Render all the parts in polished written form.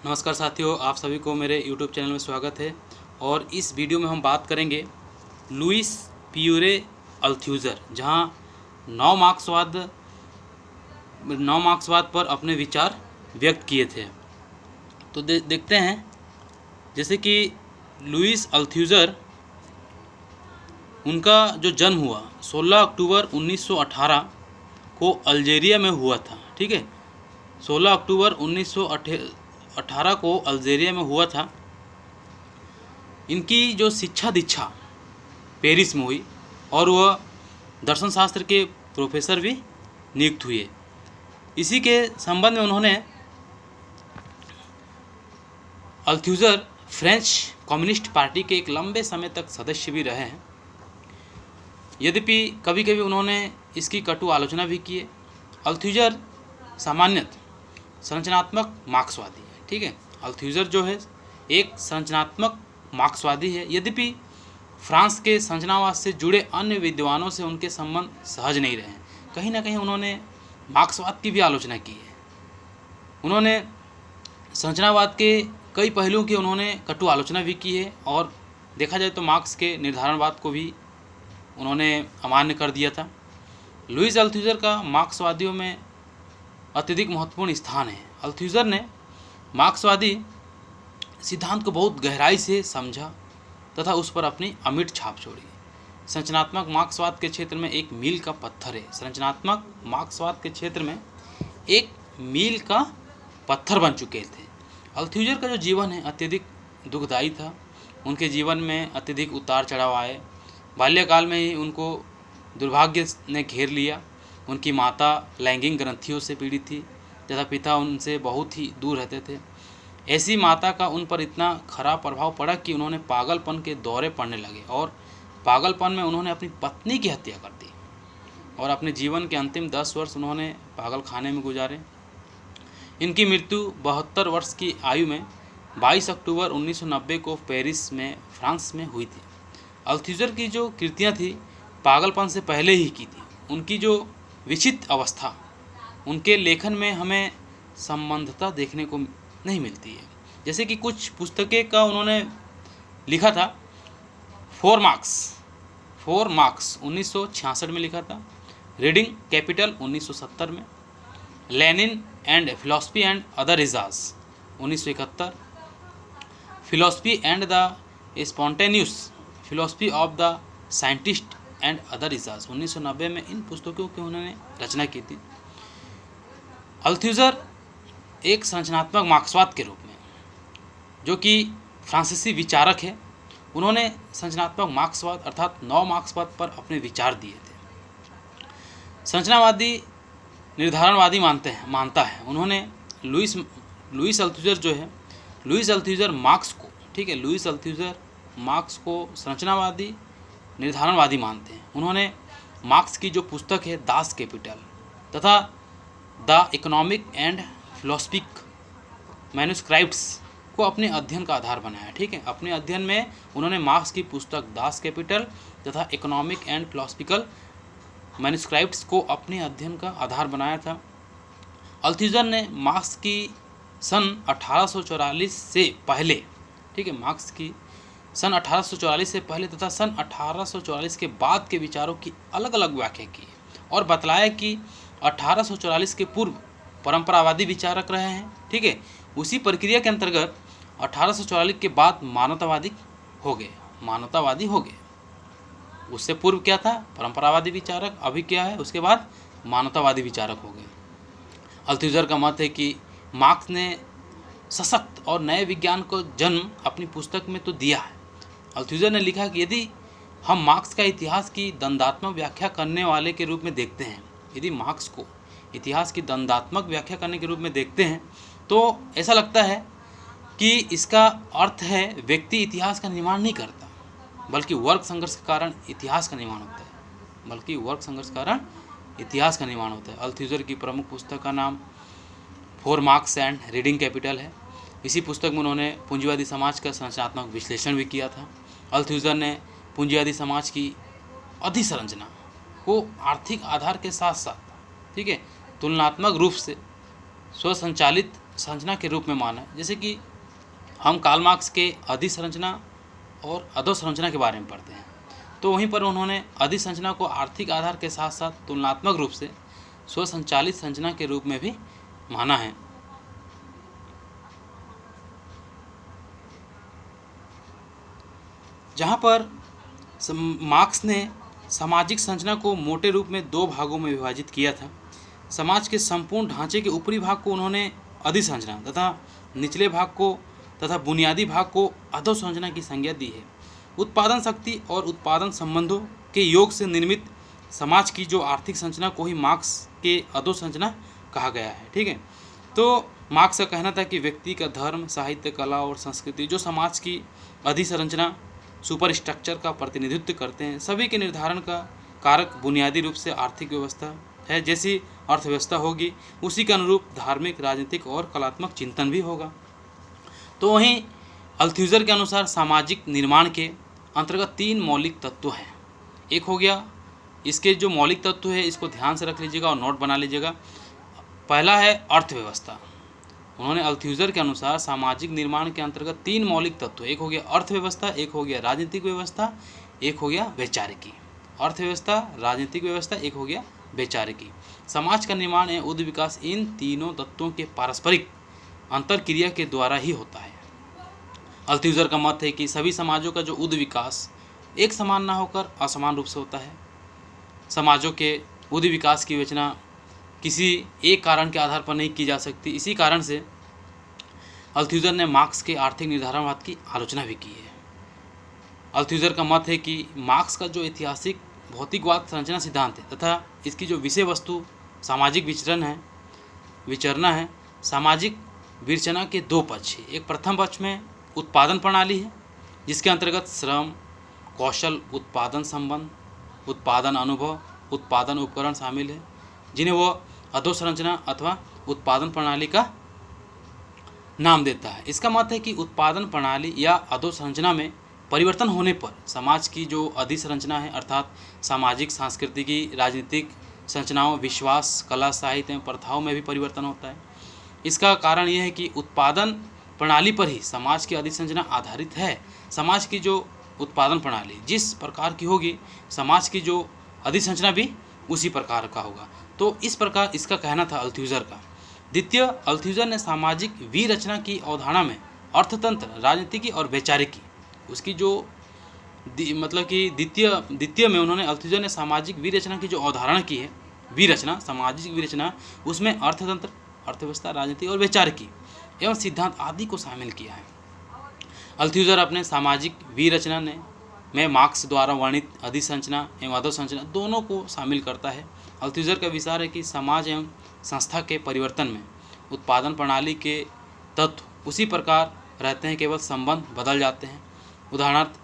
नमस्कार साथियों, आप सभी को मेरे YouTube चैनल में स्वागत है। और इस वीडियो में हम बात करेंगे लुइस पियरे अल्थ्यूज़र, जहां नौ मार्क्सवाद पर अपने विचार व्यक्त किए थे। तो देखते हैं, जैसे कि लुइस अल्थ्यूज़र, उनका जो जन्म हुआ 16 अक्टूबर 1918 को अल्जीरिया में हुआ था। ठीक है, 16 अक्टूबर 1918 को अल्जीरिया में हुआ था। इनकी जो शिक्षा दीक्षा पेरिस में हुई और वह दर्शन शास्त्र के प्रोफेसर भी नियुक्त हुए। इसी के संबंध में उन्होंने अल्थ्यूज़र फ्रेंच कम्युनिस्ट पार्टी के एक लंबे समय तक सदस्य भी रहे हैं। यद्यपि कभी कभी उन्होंने इसकी कटु आलोचना भी की है। अल्थ्यूज़र सामान्यतः संरचनात्मक मार्क्सवादी है। ठीक है, अल्थ्यूज़र जो है एक संरचनात्मक मार्क्सवादी है। यद्यपि फ्रांस के संरचनावाद से जुड़े अन्य विद्वानों से उनके संबंध सहज नहीं रहे। कहीं ना कहीं उन्होंने मार्क्सवाद की भी आलोचना की है। उन्होंने संरचनावाद के कई पहलुओं की उन्होंने कटु आलोचना भी की है। और देखा जाए तो मार्क्स के निर्धारणवाद को भी उन्होंने अमान्य कर दिया था। लुइस अल्थ्यूज़र का मार्क्सवादियों में अत्यधिक महत्वपूर्ण स्थान है। अल्थ्यूज़र ने मार्क्सवादी सिद्धांत को बहुत गहराई से समझा तथा उस पर अपनी अमिट छाप छोड़ी। संरचनात्मक मार्क्सवाद के क्षेत्र में एक मील का पत्थर है। संरचनात्मक मार्क्सवाद के क्षेत्र में एक मील का पत्थर बन चुके थे। अल्थ्यूज़र का जो जीवन है अत्यधिक दुखदायी था। उनके जीवन में अत्यधिक उतार चढ़ाव आए। बाल्यकाल में ही उनको दुर्भाग्य ने घेर लिया। उनकी माता लैंगिक ग्रंथियों से पीड़ित थी तथा पिता उनसे बहुत ही दूर रहते थे। ऐसी माता का उन पर इतना खराब प्रभाव पड़ा कि उन्होंने पागलपन के दौरे पड़ने लगे और पागलपन में उन्होंने अपनी पत्नी की हत्या कर दी और अपने जीवन के अंतिम 10 वर्ष उन्होंने पागल खाने में गुजारे। इनकी मृत्यु 72 वर्ष की आयु में 22 अक्टूबर 1990 को पेरिस में फ्रांस में हुई थी। अल्थ्यूज़र की जो कृतियाँ थी पागलपन से पहले ही की थी। उनकी जो विचित्र अवस्था, उनके लेखन में हमें संबंधता देखने को नहीं मिलती है। जैसे कि कुछ पुस्तकें का उन्होंने लिखा था। 4 मार्क्स 1966 में लिखा था। रीडिंग कैपिटल 1970 में। Lenin and philosophy and other essays 1971। Philosophy and the spontaneous philosophy of the scientist and other essays 1990 में इन पुस्तकों की उन्होंने रचना की थी। अल्थ्यूज़र एक संरचनात्मक मार्क्सवाद के रूप में, जो कि फ्रांसीसी विचारक है, उन्होंने संरचनात्मक मार्क्सवाद अर्थात नौ मार्क्सवाद पर अपने विचार दिए थे। संरचनावादी निर्धारणवादी मानता है। उन्होंने लुइस अल्थ्यूज़र जो है, लुइस अल्थ्यूज़र मार्क्स को संरचनावादी निर्धारणवादी मानते हैं। उन्होंने मार्क्स की जो पुस्तक है दास कैपिटल तथा द इकोनॉमिक एंड फिलोसफिक मैन्युस्क्राइप्ट्स को अपने अध्ययन का आधार बनाया। ठीक है, अपने अध्ययन में उन्होंने मार्क्स की पुस्तक दास कैपिटल तथा इकोनॉमिक एंड फिलोसफिकल मैन्युस्क्राइप्ट्स को अपने अध्ययन का आधार बनाया था। अल्थ्यूज़र ने मार्क्स की सन 1844 से पहले, ठीक है, मार्क्स की सन 1844 से पहले तथा सन 1844 के बाद के विचारों की अलग अलग व्याख्या की और बतलाया कि 1844 के पूर्व परंपरावादी विचारक रहे हैं। ठीक है, उसी प्रक्रिया के अंतर्गत 1844 के बाद मानवतावादी हो गए। उससे पूर्व क्या था? परंपरावादी विचारक। अभी क्या है? उसके बाद मानवतावादी विचारक हो गए। अल्थ्यूज़र का मत है कि मार्क्स ने सशक्त और नए विज्ञान को जन्म अपनी पुस्तक में तो दिया है। अल्थ्यूज़र ने लिखा कि यदि हम मार्क्स का इतिहास की दंडात्मक व्याख्या करने वाले के रूप में देखते हैं, यदि मार्क्स को इतिहास की दंडात्मक व्याख्या करने के रूप में देखते हैं, तो ऐसा लगता है कि इसका अर्थ है व्यक्ति इतिहास का निर्माण नहीं करता, बल्कि वर्ग संघर्ष के कारण इतिहास का निर्माण होता है। अल्थ्यूज़र की प्रमुख पुस्तक का नाम 4 मार्क्स एंड रीडिंग कैपिटल है। इसी पुस्तक में उन्होंने पूंजीवादी समाज का संरचनात्मक विश्लेषण भी किया था। अल्थ्यूज़र ने पूंजीवादी समाज की अधिसंरचना को आर्थिक आधार के साथ साथ, ठीक है, तुलनात्मक रूप से स्वसंचालित संरचना के रूप में माना है। जैसे कि हम कार्ल मार्क्स के अधिसंरचना और अधोसंरचना के बारे में पढ़ते हैं, तो वहीं पर उन्होंने अधिसंरचना को आर्थिक आधार के साथ साथ तुलनात्मक रूप से स्वसंचालित संरचना के रूप में भी माना है। जहाँ पर मार्क्स ने सामाजिक संरचना को मोटे रूप में दो भागों में विभाजित किया था। समाज के संपूर्ण ढांचे के ऊपरी भाग को उन्होंने अधिसंरचना तथा निचले भाग को तथा बुनियादी भाग को अधोसंरचना की संज्ञा दी है। उत्पादन शक्ति और उत्पादन संबंधों के योग से निर्मित समाज की जो आर्थिक संरचना को ही मार्क्स के अधोसंरचना कहा गया है। ठीक है, तो मार्क्स का कहना था कि व्यक्ति का धर्म, साहित्य, कला और संस्कृति जो समाज की अधिसंरचना सुपर स्ट्रक्चर का प्रतिनिधित्व करते हैं, सभी के निर्धारण का कारक बुनियादी रूप से आर्थिक व्यवस्था है। जैसी अर्थव्यवस्था होगी उसी के अनुरूप धार्मिक, राजनीतिक और कलात्मक चिंतन भी होगा। तो वहीं अल्थ्यूजर के अनुसार सामाजिक निर्माण के अंतर्गत 3 मौलिक तत्व हैं। एक हो गया, इसके जो मौलिक तत्व है इसको ध्यान से रख लीजिएगा और नोट बना लीजिएगा। पहला है अर्थव्यवस्था। उन्होंने अल्थ्यूजर के अनुसार सामाजिक निर्माण के अंतर्गत 3 मौलिक तत्व, एक हो गया अर्थव्यवस्था, एक हो गया राजनीतिक व्यवस्था, एक हो गया वैचारिकी। अर्थव्यवस्था, राजनीतिक व्यवस्था, एक हो गया वैचारिकी। समाज का निर्माण एवं उद्ध विकास इन तीनों तत्वों के पारस्परिक अंतरक्रिया के द्वारा ही होता है। अल्थ्यूजर का मत है कि सभी समाजों का जो उद्ध विकास एक समान ना होकर असमान रूप से होता है। समाजों के उद्ध विकास की विवेचना किसी एक कारण के आधार पर नहीं की जा सकती। इसी कारण से अल्थ्यूजर ने मार्क्स के आर्थिक निर्धारणवाद की आलोचना भी की है। अल्थ्यूजर का मत है कि मार्क्स का जो ऐतिहासिक भौतिकवाद संरचना सिद्धांत है तथा इसकी जो विषय वस्तु सामाजिक विचरना है, सामाजिक विरचना के 2 पक्ष है। एक प्रथम पक्ष में उत्पादन प्रणाली है जिसके अंतर्गत श्रम, कौशल, उत्पादन संबंध, उत्पादन अनुभव, उत्पादन उपकरण शामिल है, जिन्हें वो अधोसंरचना अथवा उत्पादन प्रणाली का नाम देता है। इसका मत है कि उत्पादन प्रणाली या अधोसंरचना में परिवर्तन होने पर समाज की जो अधिसंरचना है अर्थात सामाजिक, सांस्कृतिक, राजनीतिक संरचनाओं, विश्वास, कला, साहित्य एवं प्रथाओं में भी परिवर्तन होता है। इसका कारण यह है कि उत्पादन प्रणाली पर ही समाज की अधिसंरचना आधारित है। समाज की जो उत्पादन प्रणाली जिस प्रकार की होगी, समाज की जो अधिसंरचना भी उसी प्रकार का होगा। तो इस प्रकार इसका कहना था अल्थ्यूजर का। द्वितीय, अल्थ्यूजर ने सामाजिक विरचना की अवधारणा में अर्थतंत्र, राजनीतिकी और वैचारिकी उसकी जो मतलब कि द्वितीय में उन्होंने अल्थ्यूजर ने सामाजिक विरचना की जो अवधारणा की है, विरचना, सामाजिक विरचना, उसमें अर्थतंत्र, अर्थव्यवस्था, राजनीति और वैचारिकी एवं सिद्धांत आदि को शामिल किया है। अल्थ्यूजर अपने सामाजिक विरचना में मार्क्स द्वारा वर्णित अधिसंरचना एवं अधोसंरचना दोनों को शामिल करता है। अल्थ्यूजर का विचार है कि समाज एवं संस्था के परिवर्तन में उत्पादन प्रणाली के तत्व उसी प्रकार रहते हैं, केवल संबंध बदल जाते हैं। उदाहरणार्थ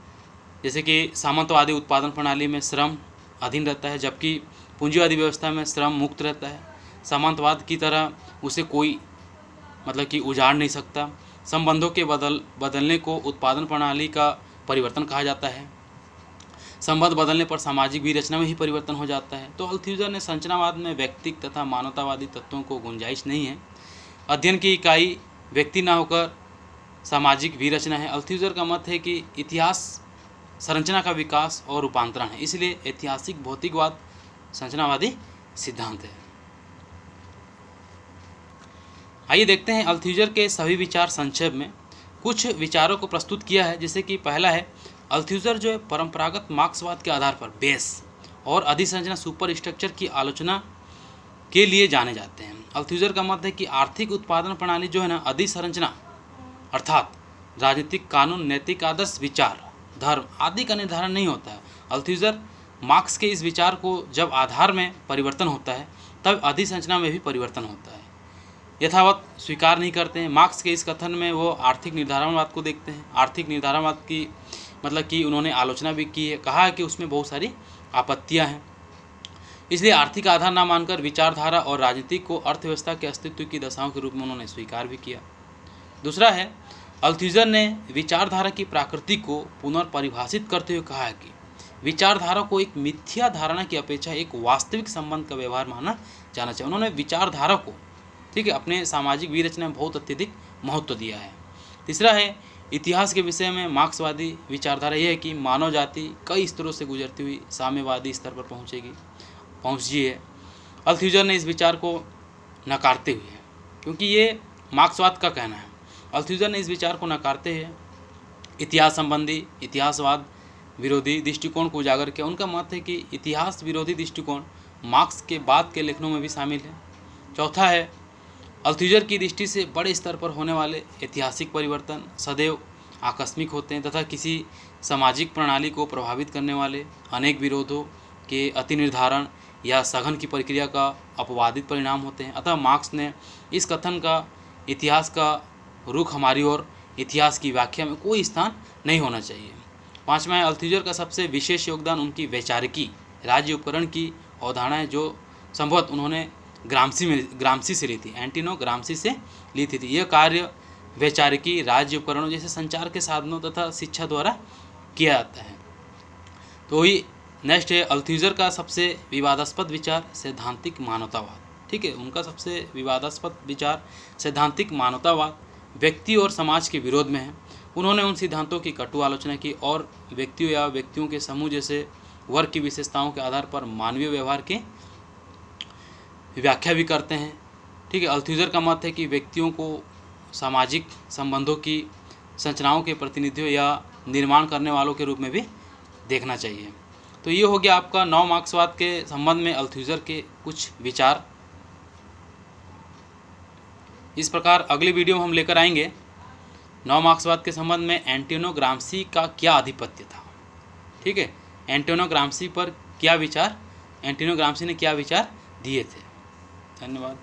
जैसे कि सामंतवादी उत्पादन प्रणाली में श्रम अधीन रहता है, जबकि पूंजीवादी व्यवस्था में श्रम मुक्त रहता है। सामंतवाद की तरह उसे कोई मतलब कि उजाड़ नहीं सकता। संबंधों के बदलने को उत्पादन प्रणाली का परिवर्तन कहा जाता है। संबंध बदलने पर सामाजिक विरचना में ही परिवर्तन हो जाता है। तो अल्थ्यूजर ने संरचनावाद में व्यक्तिक तथा मानवतावादी तत्वों को गुंजाइश नहीं है। अध्ययन की इकाई व्यक्ति न होकर सामाजिक विरचना है। अल्थ्यूजर का मत है कि इतिहास संरचना का विकास और रूपांतरण है, इसलिए ऐतिहासिक भौतिकवाद संरचनावादी सिद्धांत है। आइए देखते हैं अल्थ्यूजर के सभी विचार संक्षेप में। कुछ विचारों को प्रस्तुत किया है, जैसे कि पहला है अल्थ्यूजर जो है परंपरागत मार्क्सवाद के आधार पर बेस और अधिसंरचना सुपर स्ट्रक्चर की आलोचना के लिए जाने जाते हैं। अल्थ्यूजर का मत है कि आर्थिक उत्पादन प्रणाली जो है ना, अधिसंरचना अर्थात राजनीतिक कानून, नैतिक आदर्श, विचार, धर्म आदि का निर्धारण नहीं होता है। अल्थ्यूजर मार्क्स के इस विचार को जब आधार में परिवर्तन होता है तब अधिसंरचना में भी परिवर्तन होता है यथावत स्वीकार नहीं करते हैं। मार्क्स के इस कथन में वो आर्थिक निर्धारणवाद को देखते हैं। आर्थिक निर्धारणवाद की मतलब कि उन्होंने आलोचना भी की है, कहा है कि उसमें बहुत सारी आपत्तियां हैं, इसलिए आर्थिक आधार न मानकर विचारधारा और राजनीति को अर्थव्यवस्था के अस्तित्व की दशाओं के रूप में उन्होंने स्वीकार भी किया। दूसरा है अल्थ्यूजर ने विचारधारा की प्रकृति को पुनर्परिभाषित करते हुए कहा है कि विचारधारा को एक मिथ्या धारणा की अपेक्षा एक वास्तविक संबंध का व्यवहार माना जाना चाहिए। उन्होंने विचारधारा को ठीक है, अपने सामाजिक विरचना में बहुत अत्यधिक महत्व दिया है। तीसरा है इतिहास के विषय में मार्क्सवादी विचारधारा यह है कि मानव जाति कई स्तरों से गुजरती हुई साम्यवादी स्तर पर पहुँची है। अल्थुजर ने इस विचार को नकारते हुए, क्योंकि ये मार्क्सवाद का कहना है, अल्थुजर ने इस विचार को नकारते हुए इतिहास संबंधी इतिहासवाद विरोधी दृष्टिकोण को उजागर किया। उनका मत है कि इतिहास विरोधी दृष्टिकोण मार्क्स के बाद के लेखनों में भी शामिल है। चौथा है अल्थुजर की दृष्टि से बड़े स्तर पर होने वाले ऐतिहासिक परिवर्तन सदैव आकस्मिक होते हैं तथा किसी सामाजिक प्रणाली को प्रभावित करने वाले अनेक विरोधों के अतिनिर्धारण या सघन की प्रक्रिया का अपवादित परिणाम होते हैं। अतः मार्क्स ने इस कथन का इतिहास का रुख हमारी ओर इतिहास की व्याख्या में कोई स्थान नहीं होना चाहिए। पाँचवा है अल्थुजर का सबसे विशेष योगदान उनकी वैचारिकी राज्य उपकरण की अवधारणा है, जो संभवतः उन्होंने ग्राम्सी से ली थी, एंटोनियो ग्राम्सी से ली थी। यह कार्य वैचारिकी राज्य उपकरणों जैसे संचार के साधनों तथा शिक्षा द्वारा किया जाता है। तो वही नेक्स्ट है अल्थुजर का सबसे विवादास्पद विचार सैद्धांतिक मानवतावाद। ठीक है, उनका सबसे विवादास्पद विचार सैद्धांतिक मानवतावाद व्यक्ति और समाज के विरोध में है। उन्होंने उन सिद्धांतों की कटु आलोचना की और व्यक्तियों या व्यक्तियों के समूह जैसे वर्ग की विशेषताओं के आधार पर मानवीय व्यवहार की व्याख्या भी करते हैं। ठीक है, अल्थुजर का मत है कि व्यक्तियों को सामाजिक संबंधों की संरचनाओं के प्रतिनिधियों या निर्माण करने वालों के रूप में भी देखना चाहिए। तो ये हो गया आपका नव मार्क्सवाद के संबंध में अल्थुजर के कुछ विचार। इस प्रकार अगली वीडियो में हम लेकर आएंगे नव मार्क्सवाद के संबंध में एंटोनियो ग्राम्सी का क्या आधिपत्य था। ठीक है, एंटोनियो ग्राम्सी पर क्या विचार, एंटोनियो ग्राम्सी ने क्या विचार दिए थे। धन्यवाद।